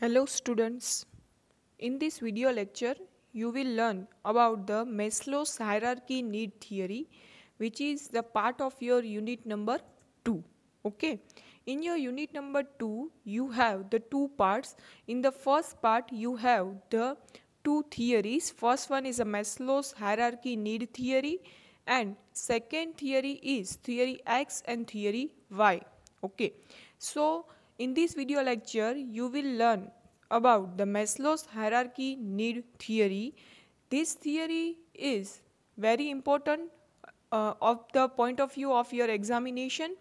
Hello students. In this video lecture, you will learn about the Maslow's hierarchy need theory, which is the part of your unit number 2. Okay. In your unit number 2, you have the two parts. In the first part, you have the two theories. First one is a Maslow's hierarchy need theory, and second theory is theory X and theory Y. Okay. So in this video lecture, you will learn about the Maslow's hierarchy need theory. This theory is very important of the point of view of your examination.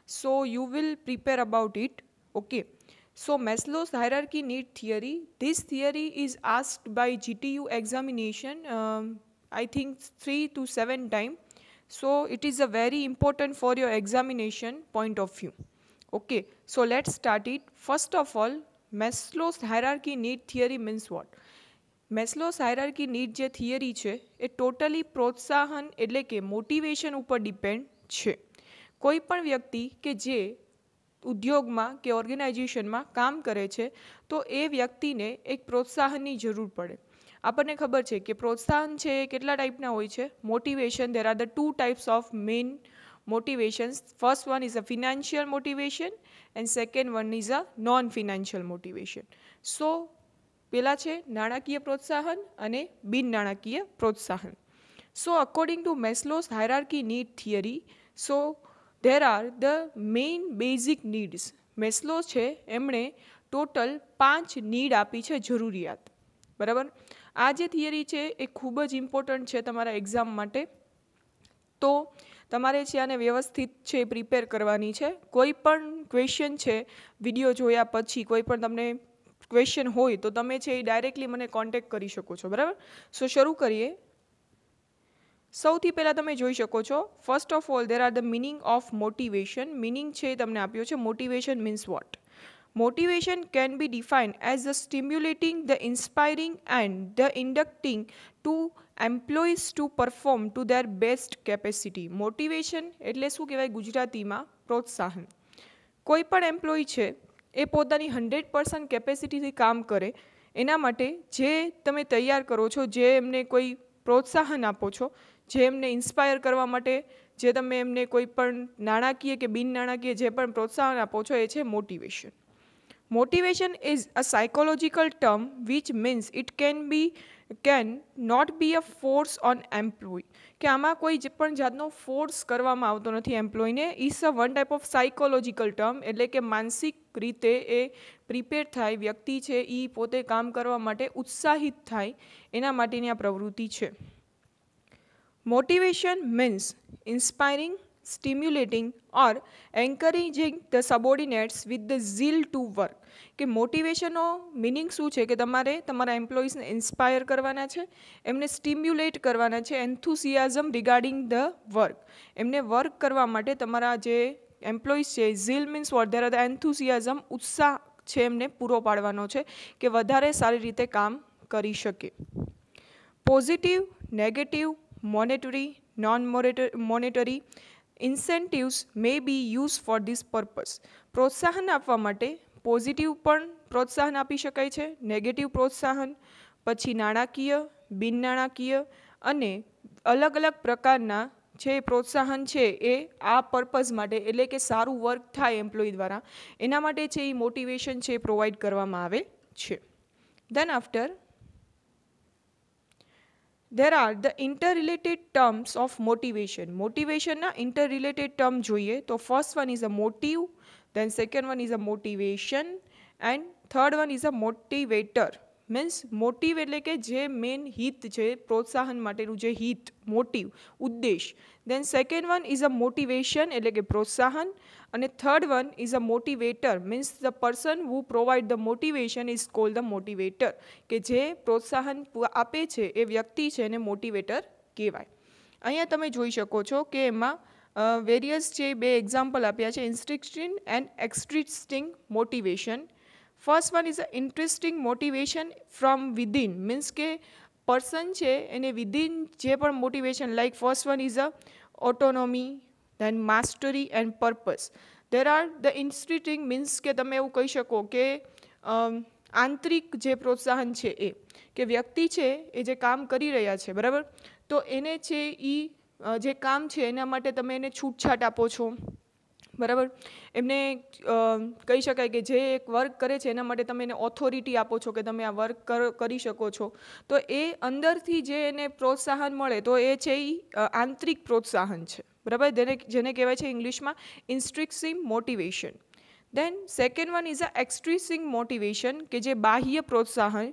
So you will prepare about it. Okay. So Maslow's hierarchy need theory. This theory is asked by GTU examination. I think 3 to 7 times. So it is a very important for your examination point of view. Okay, so let's start it. First of all, Maslow's hierarchy need theory means what? Maslow's hierarchy need જે theory છે એ totally પ્રોત્સાહન એટલે કે motivation ઉપર depend છે. કોઈ પણ વ્યક્તિ કે જે ઉદ્યોગમાં કે ઓર્ગેનાઇઝેશનમાં કામ કરે છે તો એ વ્યક્તિને એક પ્રોત્સાહનની જરૂર પડે. આપણને ખબર છે કે પ્રોત્સાહન છે એ કેટલા ટાઈપના હોય છે. Motivation, there are the two types of main motivations. First one is a financial motivation and second one is a non-financial motivation. So પેલા છે નાણાકીય પ્રોત્સાહન અને બિન નાણાકીય પ્રોત્સાહન. So according to Maslow's hierarchy need theory, so there are the main basic needs. Maslow છે એમણે ટોટલ 5 નીડ આપી છે, જરૂરિયાત. બરાબર. આ જે થિયરી છે એ ખૂબ જ ઇમ્પોર્ટન્ટ છે તમારા એક્ઝામ માટે. તો તમારે છે આને વ્યવસ્થિત છે પ્રિપેર કરવાની છે. કોઈ પણ ક્વેશ્ચન છે વિડીયો જોયા પછી કોઈ પણ તમને ક્વેશ્ચન હોય તો તમે છે એ ડાયરેક્ટલી મને કોન્ટેક્ટ કરી શકો છો. બરાબર. સો શરૂ કરીએ. સૌથી પહેલાં તમે જોઈ શકો છો, first of all there are the meaning of motivation. Meaning છે એ તમને આપ્યો છે. Motivation means what? Motivation can be defined as the stimulating, the inspiring and the inducting to employees to perform to their best capacity. Motivation એટલે શું કહેવાય ગુજરાતીમાં? પ્રોત્સાહન. કોઈ પણ એમ્પ્લોય છે એ પોતાની 100% કેપેસિટીથી કામ કરે એના માટે જે તમે તૈયાર કરો છો, જે એમને કોઈ પ્રોત્સાહન આપો છો, જે એમને ઇન્સ્પાયર કરવા માટે જે તમે એમને કોઈ પણ નાણાકીય કે બિન નાણાકીય જે પણ પ્રોત્સાહન આપો છો એ છે motivation. Motivation is a psychological term which means it can not be a force on employee. કે આમાં કોઈ જે પણ જાતનો ફોર્સ કરવામાં આવતો નથી એમ્પ્લોયને. Is a one type of psychological term, એટલે કે માનસિક રીતે એ પ્રિપેર થાય, વ્યક્તિ છે એ પોતે કામ કરવા માટે ઉત્સાહિત થાય એના માટેની આ પ્રવૃત્તિ છે. Motivation means inspiring, stimulating or encouraging the subordinates with the zeal to work. કે મોટિવેશનનો મિનિંગ શું છે કે તમારે તમારા એમ્પ્લોઈઝને ઇન્સ્પાયર કરવાના છે, એમને સ્ટિમ્યુલેટ કરવાના છે, એન્થુસિયાઝમ રિગાર્ડિંગ ધ વર્ક. એમને વર્ક કરવા માટે તમારા જે એમ્પ્લોઈઝ છે, zeal means what? There are the enthusiasm, ઉત્સાહ છે એમને પૂરો પાડવાનો છે કે વધારે સારી રીતે કામ કરી શકે. Positive, negative, monetary, non monetary incentives may be use for this purpose. પ્રોત્સાહન આપવા માટે પોઝિટિવ પણ પ્રોત્સાહન આપી શકાય છે, નેગેટિવ પ્રોત્સાહન, પછી નાણાકીય, બિન નાણાકીય અને અલગ અલગ પ્રકારના જે પ્રોત્સાહન છે એ આ પર્પઝ માટે, એટલે કે સારું વર્ક થાય એમ્પ્લોય દ્વારા એના માટે છે એ મોટિવેશન છે એ પ્રોવાઈડ કરવામાં આવે છે. Then after there are the interrelated terms of motivation. મોટિવેશનના interrelated term જોઈએ તો first one is a motive, then second one is a motivation and third one is a motivator. Means motive એટલે કે જે main હિત છે, પ્રોત્સાહન માટેનું જે હિત, મોટિવ, ઉદ્દેશ. Then second one is a motivation એટલે કે પ્રોત્સાહન, અને third one is a motivator. Means the person who provide the motivation is called the motivator. કે જે પ્રોત્સાહન આપે છે એ વ્યક્તિ છે એને મોટિવેટર કહેવાય. અહીંયા તમે જોઈ શકો છો કે એમાં વેરિયસ જે બે એક્ઝામ્પલ આપ્યા છે, instinctive and extrinsic motivation. First one is a interesting motivation from within. Means કે પર્સન છે એને વિધિન જે પણ motivation, like first one is a autonomy, then mastery and purpose. There are the instinctive means કે તમે એવું કહી શકો કે આંતરિક જે પ્રોત્સાહન છે એ કે વ્યક્તિ છે એ જે કામ કરી રહ્યા છે, બરાબર, તો એને છે એ જે કામ છે એના માટે તમે એને છૂટછાટ આપો છો, બરાબર. એમને કહી શકાય કે જે એક વર્ક કરે છે એના માટે તમે એને ઓથોરિટી આપો છો કે તમે આ વર્ક કરી શકો છો. તો એ અંદરથી જે એને પ્રોત્સાહન મળે તો એ છે એ આંતરિક પ્રોત્સાહન છે, બરાબર, જેને કહેવાય છે ઇંગ્લિશમાં intrinsic motivation. Then second one is a extrinsic motivation કે જે બાહ્ય પ્રોત્સાહન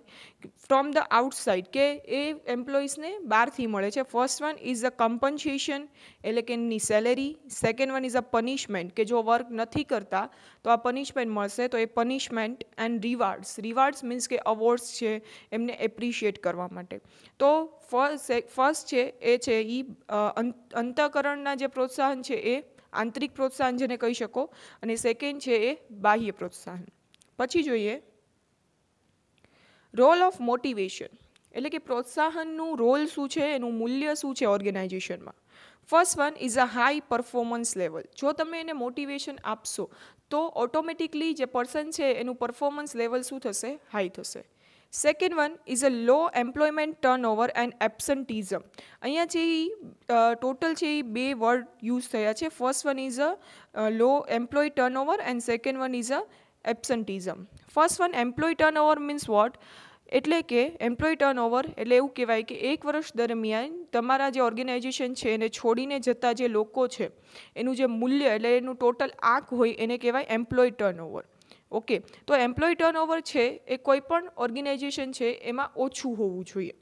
ફ્રોમ ધ આઉટસાઇડ કે એ એમ્પ્લોઈઝને બહારથી મળે છે. First one is a compensation એટલે કે એમની salary. Second one is a punishment કે જો વર્ક નથી કરતા તો આ પનિશમેન્ટ મળશે, તો એ પનિશમેન્ટ એન્ડ રિવાર્ડ્સ મીન્સ કે અવોર્ડ્સ છે એમને એપ્રિશિએટ કરવા માટે. તો ફર્સ્ટ છે એ છે એ અંતઃકરણના જે પ્રોત્સાહન છે એ આંતરિક પ્રોત્સાહન જેને કહી શકો, અને સેકન્ડ છે એ બાહ્ય પ્રોત્સાહન. પછી જોઈએ રોલ ઓફ મોટિવેશન એટલે કે પ્રોત્સાહનનું રોલ શું છે, એનું મૂલ્ય શું છે ઓર્ગેનાઇઝેશનમાં. First one is a high performance level. જો તમે એને મોટિવેશન આપશો તો ઓટોમેટિકલી જે પર્સન છે એનું પરફોર્મન્સ લેવલ શું થશે, હાઈ થશે. Second one is a low employment turnover and absenteeism. અહીંયા છે એ ટોટલ છે એ બે વર્ડ યુઝ થયા છે. First one is a low employ turnover and second one is a absenteeism. First one employ turnover means what, એટલે કે employ turnover એટલે એવું કહેવાય કે એક વર્ષ દરમિયાન તમારા જે ઓર્ગેનાઇઝેશન છે એને છોડીને જતા જે લોકો છે એનું જે મૂલ્ય એટલે એનું ટોટલ આંક હોય એને કહેવાય એમ્પ્લોય ટર્નઓવર. ઓકે, તો એમ્પ્લોય ટર્નઓવર છે એ કોઈ પણ ઓર્ગેનાઇઝેશન છે એમાં ઓછું હોવું જોઈએ.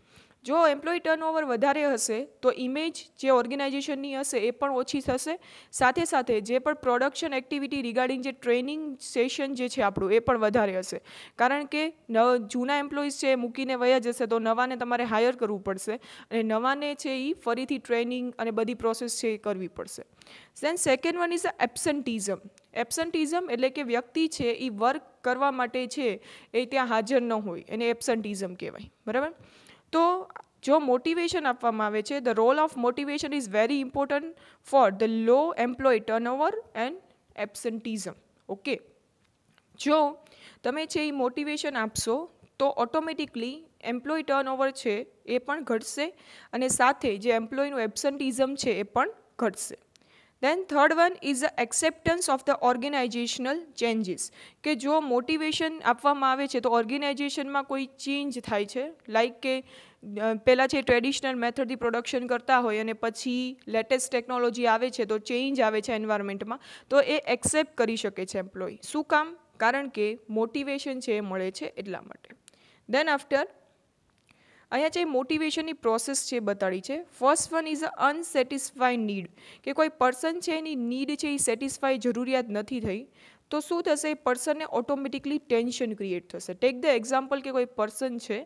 જો એમ્પ્લોય ટર્નઓવર વધારે હશે તો ઇમેજ જે ઓર્ગેનાઇઝેશનની હશે એ પણ ઓછી થશે. સાથે સાથે જે પણ પ્રોડક્શન એક્ટિવિટી રિગાર્ડિંગ જે ટ્રેનિંગ સેશન જે છે આપણું એ પણ વધારે હશે. કારણ કે જૂના એમ્પ્લોઈઝ છે એ મૂકીને વયા જશે તો નવાને તમારે હાયર કરવું પડશે, અને નવાને છે એ ફરીથી ટ્રેનિંગ અને બધી પ્રોસેસ છે એ કરવી પડશે. દેન સેકન્ડ વન ઇઝ અ એબ્સન્ટિઝમ. એબ્સન્ટિઝમ એટલે કે વ્યક્તિ છે એ વર્ક કરવા માટે છે એ ત્યાં હાજર ન હોય, એને એબ્સન્ટિઝમ કહેવાય, બરાબર. તો જો મોટિવેશન આપવામાં આવે છે, the role of motivation is very important for the low employ turnover and absenteeism. Okay, જો તમે છે એ મોટિવેશન આપશો તો ઓટોમેટિકલી એમ્પ્લોય ટર્નઓવર છે એ પણ ઘટશે, અને સાથે જે એમ્પ્લોયનું એબ્સન્ટિઝમ છે એ પણ ઘટશે. Then third one is a acceptance of the organisational changes. કે જો મોટિવેશન આપવામાં આવે છે તો ઓર્ગેનાઇઝેશનમાં કોઈ ચેન્જ થાય છે, લાઈક કે પહેલાં છે ટ્રેડિશનલ મેથડથી પ્રોડક્શન કરતા હોય અને પછી લેટેસ્ટ ટેકનોલોજી આવે છે તો ચેન્જ આવે છે એન્વાયરમેન્ટમાં, તો એ એક્સેપ્ટ કરી શકે છે એમ્પ્લોય. શું કામ? કારણ કે મોટિવેશન છે એ મળે છે એટલા માટે. દેન આફ્ટર અહીંયા જે મોટિવેશનની પ્રોસેસ છે બતાડી છે. First one is a unsatisfied need કે કોઈ પર્સન છે એની નીડ છે એ સેટિસ્ફાઈ જરૂરિયાત નથી થઈ તો શું થશે, પર્સનને ઓટોમેટિકલી ટેન્શન ક્રિએટ થશે. ટેક ધ એક્ઝામ્પલ કે કોઈ પર્સન છે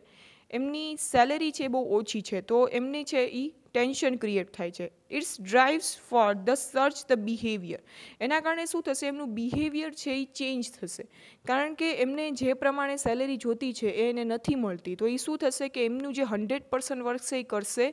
એમની સેલેરી છે બહુ ઓછી છે તો એમની છે એ ટેન્શન ક્રિએટ થાય છે. It's drives for the search the behaviour. એના કારણે શું થશે, એમનું બિહેવિયર છે એ ચેન્જ થશે, કારણ કે એમને જે પ્રમાણે સેલેરી જોતી છે એ એને નથી મળતી, તો એ શું થશે કે એમનું જે 100% વર્ક છે એ કરશે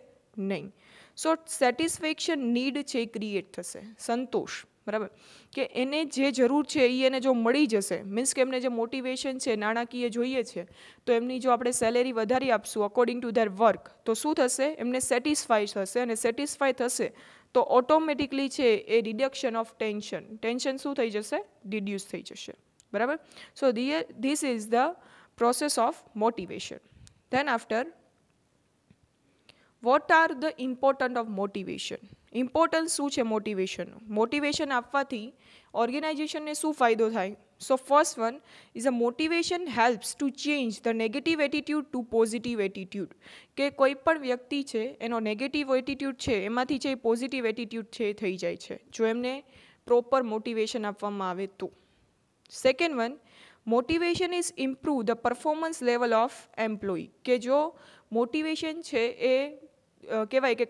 નહીં. સો સેટિસ્ફેક્શન નીડ છે એ ક્રિએટ થશે, સંતોષ, બરાબર, કે એને જે જરૂર છે એ એને જો મળી જશે, મીન્સ કે એમને જે મોટિવેશન છે નાણાકીય જોઈએ છે તો એમની જો આપણે સેલેરી વધારી આપશું અકોર્ડિંગ ટુ ધેર વર્ક તો શું થશે, એમને સેટિસ્ફાઈ થશે, અને સેટિસ્ફાઈ થશે તો ઓટોમેટિકલી છે એ રિડક્શન ઓફ ટેન્શન શું થઈ જશે, રિડ્યુસ થઈ જશે, બરાબર. So this is the process of motivation. Then after what are the important of motivation. Importance શું છે મોટિવેશનનું? મોટિવેશન આપવાથી ઓર્ગેનાઇઝેશનને શું ફાયદો થાય? So first one is a motivation helps to change the negative attitude to positive attitude. કે કોઈ પણ વ્યક્તિ છે એનો નેગેટિવ એટીટ્યૂડ છે એમાંથી છે એ પોઝિટિવ એટીટ્યૂડ છે એ થઈ જાય છે જો એમને પ્રોપર મોટિવેશન આપવામાં આવે તો. Second one, motivation is improve the performance level of employ. કે જો મોટિવેશન છે એ કહેવાય કે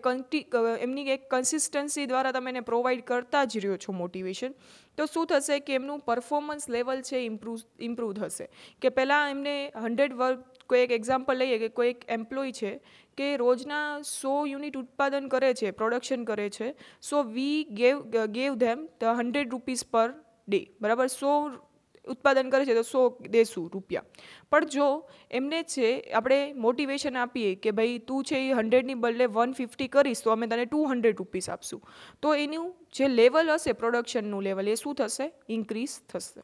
એમની એક કન્સિસ્ટન્સી દ્વારા તમે એને પ્રોવાઈડ કરતા જ રહ્યો છો મોટિવેશન, તો શું થશે કે એમનું પરફોર્મન્સ લેવલ છે ઇમ્પ્રૂવ થશે. કે પહેલાં એમને 100 વર્ક, કોઈ એક એક્ઝામ્પલ લઈએ કે કોઈ એક એમ્પ્લોય છે કે રોજના 100 યુનિટ ઉત્પાદન કરે છે, પ્રોડક્શન કરે છે, so we gave them the 100 rupees per day, બરાબર. 100 ઉત્પાદન કરે છે તો 100 દેશું રૂપિયા. પણ જો એમને છે આપણે મોટિવેશન આપીએ કે ભાઈ તું છે એ 100ની બદલે 150 કરીશ તો અમે તને 200 રૂપીસ આપશું, તો એનું જે લેવલ હશે પ્રોડક્શનનું લેવલ એ શું થશે? ઇન્ક્રીઝ થશે.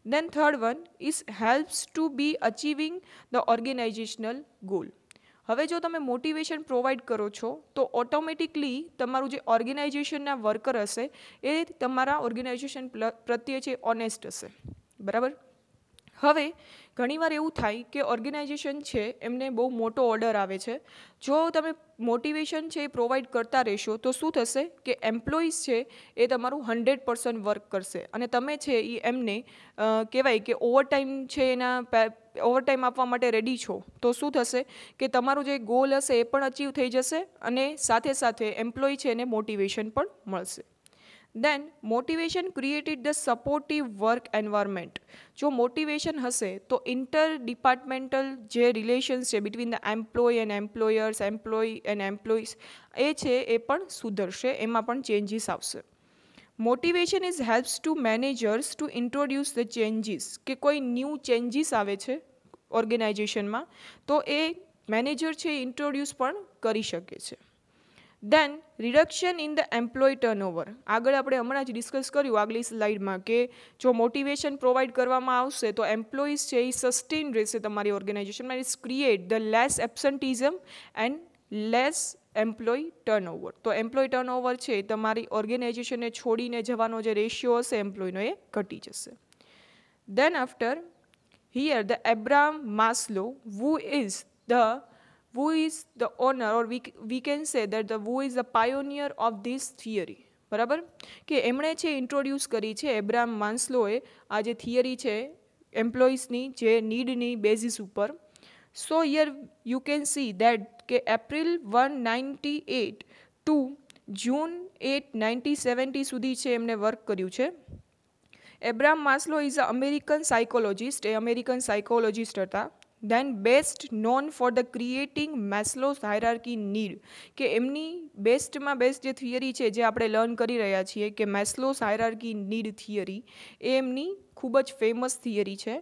Then third one is helps to be achieving the organizational goal. હવે જો તમે મોટિવેશન પ્રોવાઈડ કરો છો તો ઓટોમેટિકલી તમારું જે ઓર્ગેનાઇઝેશનના વર્કર હશે એ તમારા ઓર્ગેનાઇઝેશન પ્રત્યે છે ઓનેસ્ટ હશે. બરાબર. હવે ઘણીવાર એવું થાય કે ઓર્ગેનાઇઝેશન છે એમને બહુ મોટો ઓર્ડર આવે છે. જો તમે મોટિવેશન છે એ પ્રોવાઈડ કરતા રહેશો તો શું થશે કે એમ્પ્લોઈઝ છે એ તમારું 100% વર્ક કરશે અને તમે છે એ એમને કહેવાય કે ઓવરટાઈમ છે એના ઓવરટાઈમ આપવા માટે રેડી છો, તો શું થશે કે તમારું જે ગોલ હશે એ પણ અચીવ થઈ જશે અને સાથે સાથે એમ્પ્લોય છે એને મોટિવેશન પણ મળશે. Then motivation created the supportive work environment. જો મોટિવેશન હશે તો ઇન્ટર ડિપાર્ટમેન્ટલ જે રિલેશન્સ છે between the employ and employers, employ and employees એ છે એ પણ સુધરશે, એમાં પણ ચેન્જીસ આવશે. Motivation is helps to managers to introduce the changes, કે કોઈ ન્યૂ ચેન્જીસ આવે છે ઓર્ગેનાઇઝેશનમાં તો એ મેનેજર છે એ ઇન્ટ્રોડ્યુસ પણ કરી શકે છે. Then reduction in the employ turnover. આગળ આપણે હમણાં જ ડિસ્કસ કર્યું આગલી સ્લાઇડમાં કે જો મોટિવેશન પ્રોવાઈડ કરવામાં આવશે તો એમ્પ્લોઈઝ છે એ સસ્ટેન રહેશે તમારી ઓર્ગેનાઇઝેશનમાં. It's create the less absenteeism and less employ turnover. તો એમ્પ્લોય ટર્નઓવર છે તમારી ઓર્ગેનાઇઝેશનને છોડીને જવાનો જે રેશિયો હશે એમ્પ્લોયનો એ ઘટી જશે. Then after here the Abraham Maslow who is the owner, or we can say that who is the pioneer of this theory. બરાબર, કે એમણે છે ઇન્ટ્રોડ્યુસ કરી છે એબ્રાહમ માસ્લોએ આ જે થિયરી છે એમ્પ્લોઈઝની જે નીડની બેઝિસ ઉપર. સો here you can see that કે એપ્રિલ 1998 ટુ જૂન 8, 1970 સુધી છે એમને વર્ક કર્યું છે. Abraham Maslow is a American psychologist, A American psychologist હતા. then best known for the creating Maslow's hierarchy need, કે એમની બેસ્ટમાં બેસ્ટ જે થિયરી છે જે આપણે લર્ન કરી રહ્યા છીએ કે મેસ્લોસ હાયરાર્કી નીડ થિયરી, એ એમની ખૂબ જ ફેમસ થિયરી છે.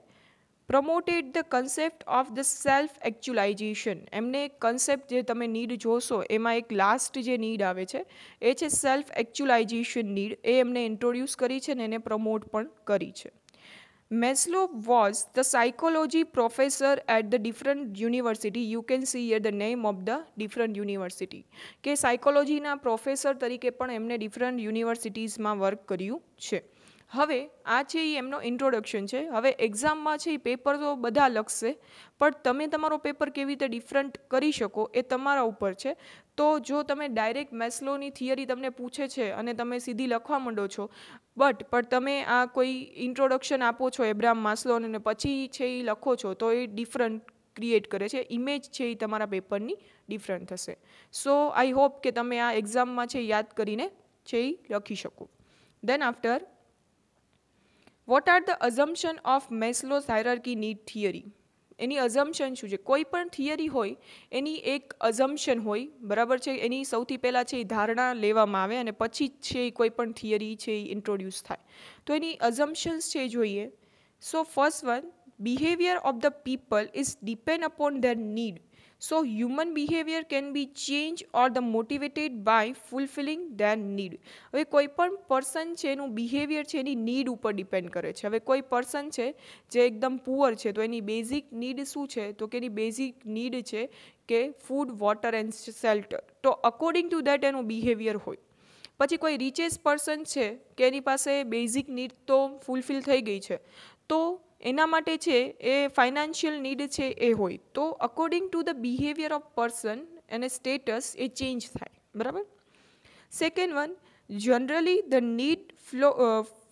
Promoted the concept of the self actualisation. એમને એક કન્સેપ્ટ જે તમે નીડ જોશો એમાં એક લાસ્ટ જે નીડ આવે છે એ છે સેલ્ફ એક્ચ્યુલાઇઝેશન નીડ, એ એમને ઇન્ટ્રોડ્યુસ કરી છે ને એને પ્રમોટ પણ કરી છે. Maslow was the psychology professor at the different university. You can see here the name of the different university. કે સાયકોલોજીના પ્રોફેસર તરીકે પણ એમને ડિફરન્ટ યુનિવર્સિટીઝમાં વર્ક કર્યું છે. હવે આ છે એ એમનો ઇન્ટ્રોડક્શન છે. હવે એક્ઝામમાં છે એ પેપર તો બધા લખશે, પણ તમે તમારો પેપર કેવી રીતે ડિફરન્ટ કરી શકો એ તમારા ઉપર છે. તો જો તમે ડાયરેક્ટ મેસ્લોની થિયરી તમને પૂછે છે અને તમે સીધી લખવા માંડો છો, પણ તમે આ કોઈ ઇન્ટ્રોડક્શન આપો છો એબ્રાહમ માસ્લોને અને પછી છે એ લખો છો તો એ ડિફરન્ટ ક્રિએટ કરે છે, ઇમેજ છે એ તમારા પેપરની ડિફરન્ટ થશે. સો આઈ હોપ કે તમે આ એક્ઝામમાં છે યાદ કરીને છે એ લખી શકો. Then after what are the assumption of Maslow's hierarchy need theory. એની અઝમ્પશન શું છે? કોઈ પણ થિયરી હોય એની એક અઝમ્પશન હોય, બરાબર છે, એની સૌથી પહેલાં છે એ ધારણા લેવામાં આવે અને પછી છે એ કોઈ પણ થિયરી છે એ ઇન્ટ્રોડ્યુસ થાય. તો એની અઝમ્પશન્સ છે જોઈએ. સો first one, behaviour of the people is depend upon there need. So human behavior can be changed or the motivated by fulfilling their need. હવે કોઈ પણ પર્સન છે એનું બિહેવિયર છે એની નીડ ઉપર ડિપેન્ડ કરે છે. હવે કોઈ પર્સન છે જે એકદમ પુઅર છે તો એની બેઝિક નીડ શું છે? તો કે એની બેઝિક નીડ છે કે ફૂડ, વોટર એન્ડ શેલ્ટર. તો અકોર્ડિંગ ટુ દેટ એનું બિહેવિયર હોય. પછી કોઈ રિચેસ્ટ પર્સન છે કે એની પાસે બેઝિક નીડ તો ફૂલફિલ થઈ ગઈ છે, તો એના માટે છે એ ફાઇનાન્શિયલ નીડ છે એ હોય, તો according to the behaviour of person અને સ્ટેટસ એ ચેન્જ થાય. બરાબર. Second one, generally the need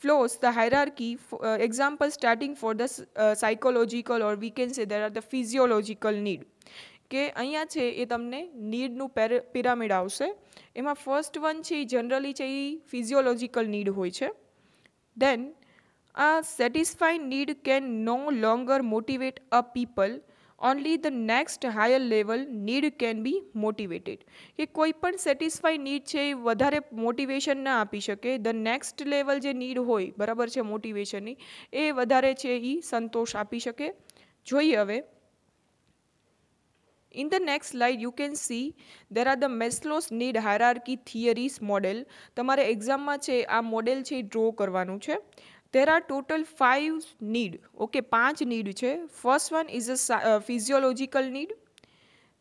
follows the hierarchy. Example starting for the psychological or we can say there are the physiological need. કે અહીંયા છે એ તમને નીડનું પિરામિડ આવશે. એમાં ફર્સ્ટ વન છે એ જનરલી છે એ ફિઝિયોલોજીકલ નીડ હોય છે. દેન a satisfied need can no longer motivate a people only the next higher level need can be motivated. કે કોઈ પણ સેટિસ્ફાઈ નીડ છે એ વધારે મોટિવેશન ના આપી શકે. ધ નેક્સ્ટ લેવલ જે નીડ હોય બરાબર છે મોટિવેશનની એ વધારે છે એ સંતોષ આપી શકે. જોઈએ હવે. In the next slide, you can see there are the Maslow's need hierarchy theories model. તમારે એક્ઝામમાં છે આ મોડેલ છે એ ડ્રો કરવાનું છે. There are total 5 need. Okay, 5 need છે. First one is a physiological need.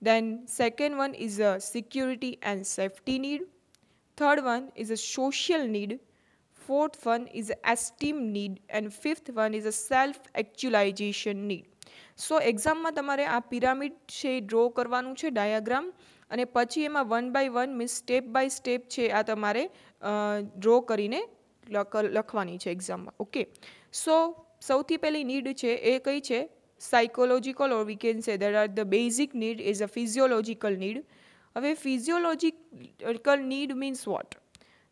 Then second one is a security and safety need. Third one is a social need. Fourth one is a esteem need. And fifth one is a self-actualization need. સો એક્ઝામમાં તમારે આ pyramid છે એ draw કરવાનું છે diagram, અને પછી એમાં 1 by 1 means step by step છે આ તમારે ડ્રો કરીને લખવાની છે એક્ઝામમાં. ઓકે, સો સૌથી પહેલી નીડ છે એ કઈ છે? Psychological, or we can say that are the basic need is a physiological need. હવે physiological need means what?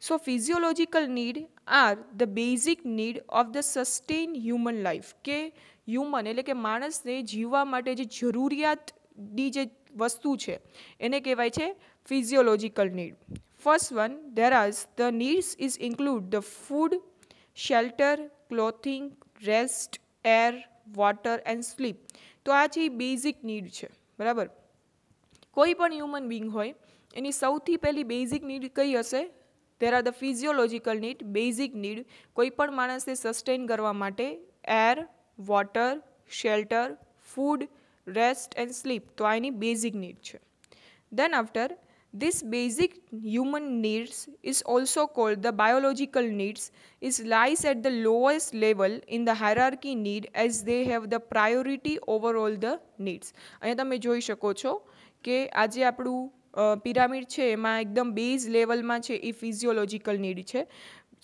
So physiological need are the basic need of the sustain human life. કે human એટલે કે માણસને જીવવા માટે જે જરૂરિયાતની જે વસ્તુ છે એને કહેવાય છે physiological need. First one, there are the needs is include the food, shelter, clothing, rest, air, water and sleep. તો આ છે બેઝિક નીડ છે, બરાબર. કોઈ પણ હ્યુમન બિંગ હોય એની સૌથી પહેલી બેઝિક નીડ કઈ હશે? There are the physiological need, basic need. કોઈ પણ માણસને સસ્ટેન કરવા માટે air, water, shelter, food, rest and sleep. તો આ એની બેઝિક નીડ છે. Then after this basic human needs is also called the biological needs, is lies at the lowest level in the hierarchy need as they have the priority over all the needs. અહીંયા તમે જોઈ શકો છો કે આજે આપણું pyramid છે એમાં એકદમ બેઝ લેવલમાં છે એ ફિઝિયોલોજીકલ નીડ છે.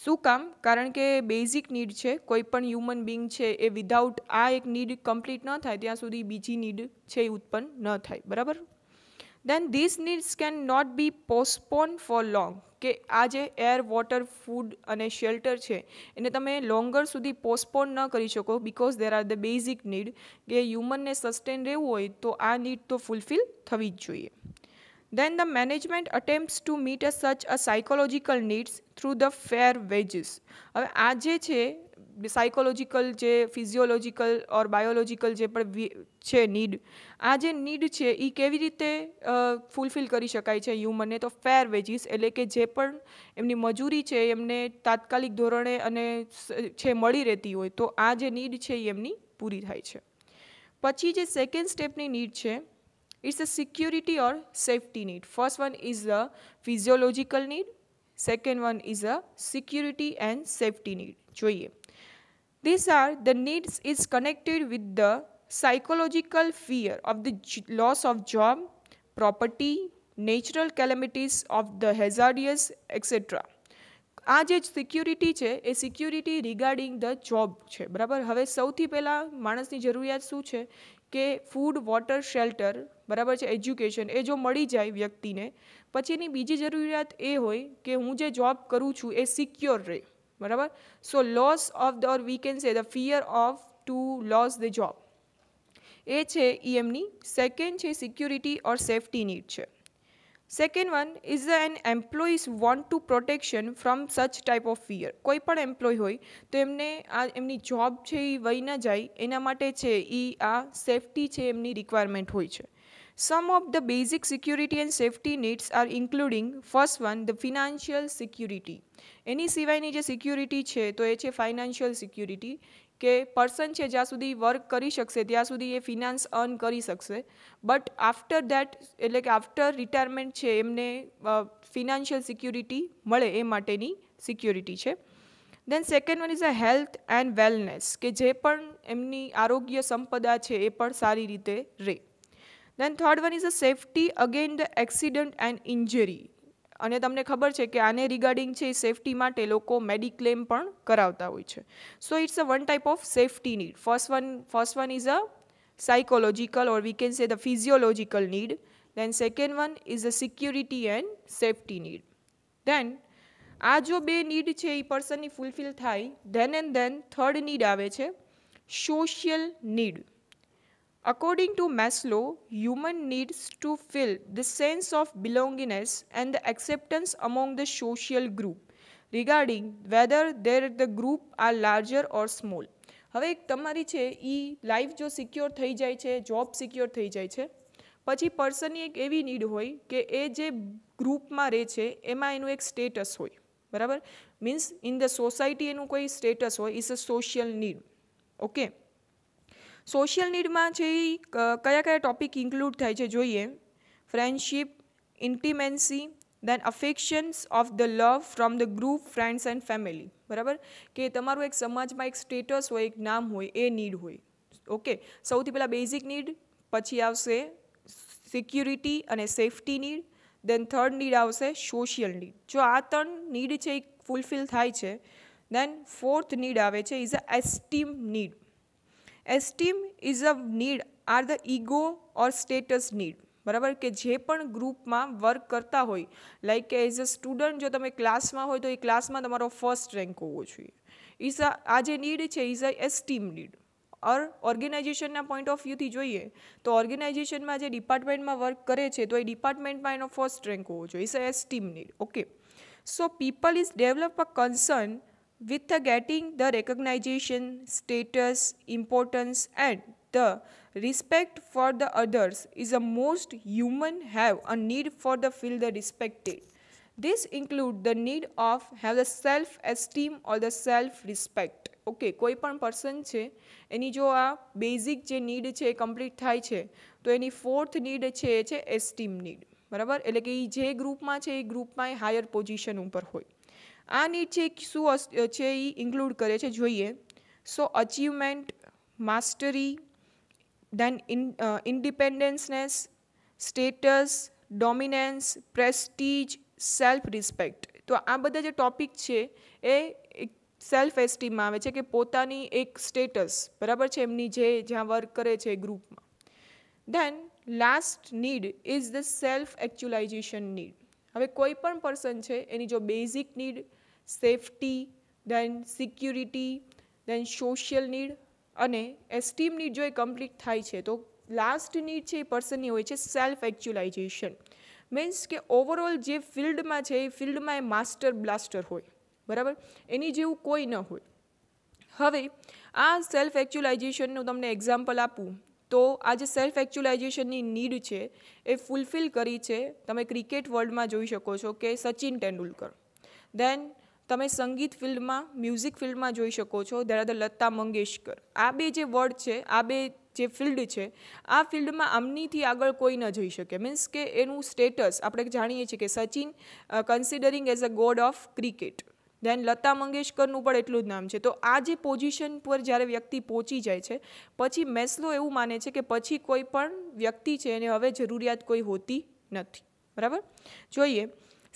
શું કામ? કારણ કે બેઝિક નીડ છે. કોઈ પણ હ્યુમન બિંગ છે એ વિધાઉટ આ એક નીડ કમ્પ્લીટ ન થાય ત્યાં સુધી બીજી નીડ છે એ ઉત્પન્ન ન થાય, બરાબર. then these needs can not be postponed for long. કે આ જે એર, વોટર, ફૂડ અને શેલ્ટર છે એને તમે લોંગર સુધી પોસ્ટપોન ન કરી શકો, because there are the basic need. કે હ્યુમનને સસ્ટેન રહેવું હોય તો આ નીડ તો ફૂલફિલ થવી જ જોઈએ. then the management attempts to meet such a psychological needs through the fair wages. હવે આ જે છે સાયકોલોજીકલ, જે ફિઝિયોલોજીકલ ઓર બાયોલોજીકલ જે પણ છે નીડ, આ જે નીડ છે એ કેવી રીતે ફૂલફિલ કરી શકાય છે હ્યુમનને? તો ફેર વેજીસ, એટલે કે જે પણ એમની મજૂરી છે એમને તાત્કાલિક ધોરણે અને છે મળી રહેતી હોય તો આ જે નીડ છે એ એમની પૂરી થાય છે. પછી જે સેકન્ડ સ્ટેપની નીડ છે, it's a security or safety need. First one is the physiological need, second one is a security and safety need. જોઈએ. These are the needs is connected with the psychological fear of the loss of job, property, natural calamities of the hazardous, etc. આ જે security છે એ security regarding the job છે, બરાબર. હવે સૌથી પહેલાં માણસની જરૂરિયાત શું છે? કે ફૂડ, વોટર, શેલ્ટર, બરાબર છે, એજ્યુકેશન, એ જો મળી જાય વ્યક્તિને, પછી એની બીજી જરૂરિયાત એ હોય કે હું જે જોબ કરું છું એ સિક્યોર રહે, બરાબર. So loss of the, or we can say the fear of to loss the job, એ છે એ એમની સેકન્ડ છે સિક્યુરિટી ઓર સેફટી નીડ છે. Second one is an employees want to protection from such type of fear. કોઈ પણ employ હોય તો એમને આ એમની જોબ છે એ વહી ન જાય એના માટે છે એ આ સેફટી છે એમની રિક્વાયરમેન્ટ હોય છે. Some of the basic security and safety needs are including, first one, the financial security. એની સિવાયની જે સિક્યુરિટી છે તો એ છે ફાઇનાન્શિયલ સિક્યુરિટી, કે પર્સન છે જ્યાં સુધી વર્ક કરી શકશે ત્યાં સુધી એ ફિનાન્સ અર્ન કરી શકશે, બટ આફ્ટર દેટ એટલે કે આફ્ટર રિટાયરમેન્ટ છે એમને ફિનાન્શિયલ સિક્યુરિટી મળે એ માટેની સિક્યુરિટી છે. Then second one is a health and wellness, કે જે પણ એમની આરોગ્ય સંપદા છે એ પણ સારી રીતે રહે. Then third one is a safety again the accident and injury, અને તમને ખબર છે કે આને રિગાર્ડિંગ છે સેફટી માટે લોકો મેડિક્લેમ પણ કરાવતા હોય છે. So it's a one type of safety need. First one is a psychological, or we can say the physiological need. Then second one is a security and safety need. Then આ જો બે need છે એ પર્સનની fulfil થાય, then third need આવે છે social need. According to Maslow, human needs to feel the sense of belongingness and the acceptance among the social group regarding whether the group are larger or small. હવે તમારી છે એ life જો secure થઈ જાય છે, job secure થઈ જાય છે, પછી પર્સનની એક એવી નીડ હોય કે એ જે ગ્રુપમાં રહે છે એમાં એનું એક સ્ટેટસ હોય, બરાબર. મીન્સ ઇન ધ સોસાયટી એનું કોઈ સ્ટેટસ હોય, is a social need. Okay, social નીડમાં છે એ કયા કયા ટોપિક ઇન્ક્લુડ થાય છે જોઈએ. Friendship, intimacy, then affections of the love from the group, friends and family. બરાબર, કે તમારું એક સમાજમાં એક સ્ટેટસ હોય, એક નામ હોય, એ નીડ હોય. ઓકે, સૌથી પહેલાં બેઝિક નીડ, પછી આવશે સિક્યુરિટી અને સેફટી નીડ, દેન થર્ડ નીડ આવશે સોશિયલ નીડ. જો આ ત્રણ નીડ છે એ ફૂલફિલ થાય છે, દેન ફોર્થ નીડ આવે છે is a esteem need. Esteem is a need are the ego or status need. બરાબર, કે જે પણ ગ્રુપમાં વર્ક કરતા હોય, લાઈક કે એઝ અ સ્ટુડન્ટ જો તમે ક્લાસમાં હોય તો એ ક્લાસમાં તમારો ફર્સ્ટ રેન્ક હોવો જોઈએ. આ જે નીડ છે is a esteem need. Or ઓર્ગેનાઇઝેશનના પોઈન્ટ ઓફ વ્યૂથી જોઈએ તો ઓર્ગેનાઇઝેશનમાં જે ડિપાર્ટમેન્ટમાં વર્ક કરે છે તો એ ડિપાર્ટમેન્ટમાં એનો ફર્સ્ટ રેન્ક હોવો જોઈએ. Is a esteem need. Okay, so people is develop a concern with getting the recognition, status, importance and the respect for the others is a most human have a need for the feel the respected. This include the need of have the self esteem or the self respect. Okay, કોઈ પણ person છે એની જો આ basic જે need છે એ complete થાય છે તો એની ફોર્થ નીડ છે એ છે એસ્ટીમ નીડ. બરાબર, એટલે કે એ જે ગ્રુપમાં છે એ ગ્રુપમાં એ હાયર પોઝિશન ઉપર હોય. આ નીડ છે શું છે એ ઇન્ક્લુડ કરે છે જોઈએ. So achievement, mastery, then independenceness, status, dominance, prestige, self respect. તો આ બધા જે ટોપિક છે એ સેલ્ફ એસ્ટીમમાં આવે છે, કે પોતાની એક સ્ટેટસ, બરાબર છે, એમની જે જ્યાં વર્ક કરે છે એ ગ્રુપમાં. Then last need is the self actualisation need. હવે કોઈ પણ પર્સન છે એની જો basic need, safety, then security, then social need અને એસ્ટીમ નીડ જો એ કમ્પ્લીટ થાય છે તો લાસ્ટ નીડ છે એ પર્સનની હોય છે સેલ્ફ એકચ્યુલાઇઝેશન. મીન્સ કે ઓવરઓલ જે ફિલ્ડમાં છે એ ફિલ્ડમાં એ માસ્ટર બ્લાસ્ટર હોય. બરાબર, એની જેવું કોઈ ન હોય. હવે આ સેલ્ફ એકચ્યુલાઇઝેશનનું તમને એક્ઝામ્પલ આપું તો આ જે સેલ્ફ એકચ્યુલાઇઝેશનની નીડ છે એ ફૂલફિલ કરી છે તમે ક્રિકેટ વર્લ્ડમાં જોઈ શકો છો કે સચિન તેંડુલકર. દેન તમે સંગીત ફિલ્ડમાં, મ્યુઝિક ફિલ્ડમાં જોઈ શકો છો દેર આર ધ લતા મંગેશકર. આ બે જે વર્ડ છે, આ બે જે ફિલ્ડ છે, આ ફિલ્ડમાં આમનીથી આગળ કોઈ ન જઈ શકે. મીન્સ કે એનું સ્ટેટસ આપણે જાણીએ છીએ કે Sachin considering as a god of cricket. Then Lata મંગેશકરનું પણ એટલું જ નામ છે. તો આ જે પોઝિશન પર જ્યારે વ્યક્તિ પહોંચી જાય છે પછી મેસ્લો એવું માને છે કે પછી કોઈ પણ વ્યક્તિ છે એને હવે જરૂરિયાત કોઈ હોતી નથી. બરાબર, જોઈએ.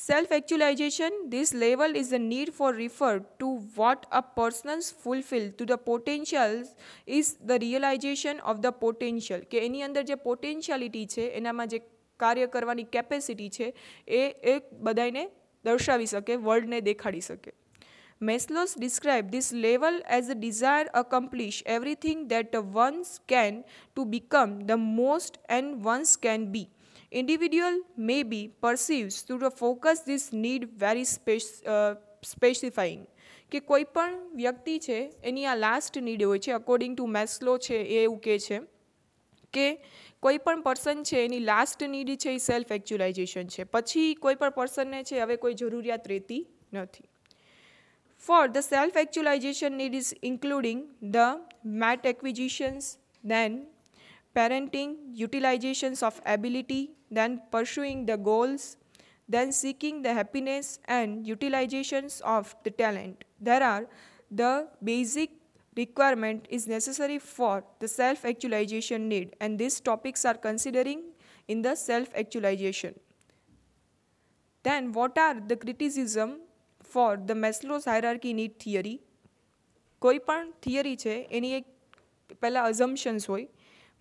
Self-actualization, this level is the need for refer to what a person's fulfill to the potentials is the realization of the potential. કે એની અંદર જે પોટેન્શિયાલિટી છે એનામાં જે કાર્ય કરવાની કેપેસિટી છે એ બધાને દર્શાવી શકે, વર્લ્ડને દેખાડી શકે. Maslow described this level as a desire to accomplish everything that one's can to become the most and one's can be. Individual may be perceives to the focus this need very specifying. કે કોઈ પણ વ્યક્તિ છે એની આ last need હોય છે. According to Maslow છે એ એવું કહે છે કે કોઈ પણ પર્સન છે એની લાસ્ટ નીડ છે એ સેલ્ફ એકચ્યુલાઇઝેશન છે. પછી કોઈ પણ પર્સનને છે હવે કોઈ જરૂરિયાત રહેતી નથી. For the self actualization need is including the mat acquisitions, then parenting, utilizations of ability, then pursuing the goals, then seeking the happiness and utilizations of the talent. There are the basic requirement is necessary for the self-actualization need, and these topics are considering in the self-actualization. Then what are the criticism for the Maslow's hierarchy need theory? કોઈ પણ theory છે એની એક પહેલાં અઝમ્પશન્સ હોય,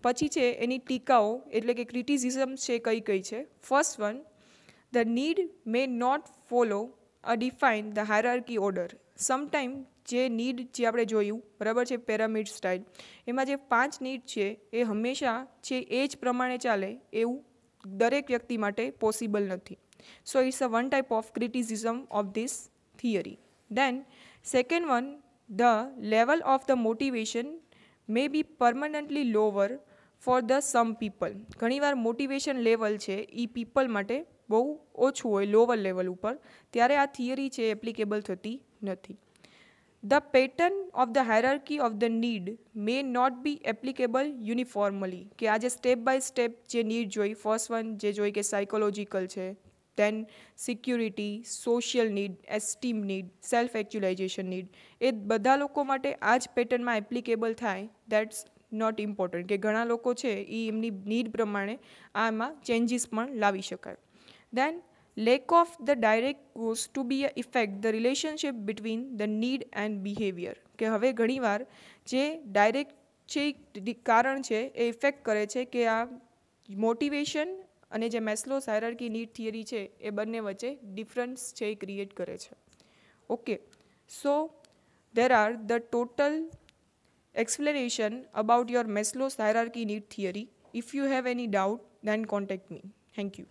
પછી છે એની ટીકાઓ એટલે કે ક્રિટિસિઝમ છે કઈ કઈ છે. First one, the need may not follow a define the hierarchy order. Sometime જે નીડ જે આપણે જોયું બરાબર છે પેરામિડ સ્ટાઇલ, એમાં જે 5 નીડ છે એ હંમેશા છે એ જ પ્રમાણે ચાલે એવું દરેક વ્યક્તિ માટે પોસિબલ નથી. So it's a one type of criticism of this theory. Then second one, the level of the motivation may be permanently lower for the some people. ઘણીવાર મોટિવેશન લેવલ છે એ પીપલ માટે બહુ ઓછું હોય, લોવર લેવલ ઉપર, ત્યારે આ થિયરી છે એપ્લિકેબલ થતી નથી. The pattern of the hierarchy of the need may not be applicable uniformly. કે આજે સ્ટેપ બાય સ્ટેપ જે નીડ જોઈ, ફર્સ્ટ વન જે જોઈ કે સાયકોલોજીકલ છે, then security, social need, esteem need, self actualisation need, એ બધા લોકો માટે આ જ પેટર્નમાં એપ્લિકેબલ થાય દેટ્સ નોટ ઇમ્પોર્ટન્ટ. કે ઘણા લોકો છે એ એમની નીડ પ્રમાણે આમાં ચેન્જીસ પણ લાવી શકાય. દેન lack of the direct goes to be affect the relationship between the need and behavior. કે હવે ઘણીવાર જે ડાયરેક્ટ છે કારણ છે એ ઇફેક્ટ કરે છે કે આ મોટિવેશન અને જે મેસ્લોઝ હાયરાર્કી નીડ થિયરી છે એ બંને વચ્ચે ડિફરન્સ છે એ ક્રિએટ કરે છે. Okay, so there are the total explanation about your Maslow's hierarchy need theory. If you have any doubt, then contact me. Thank you.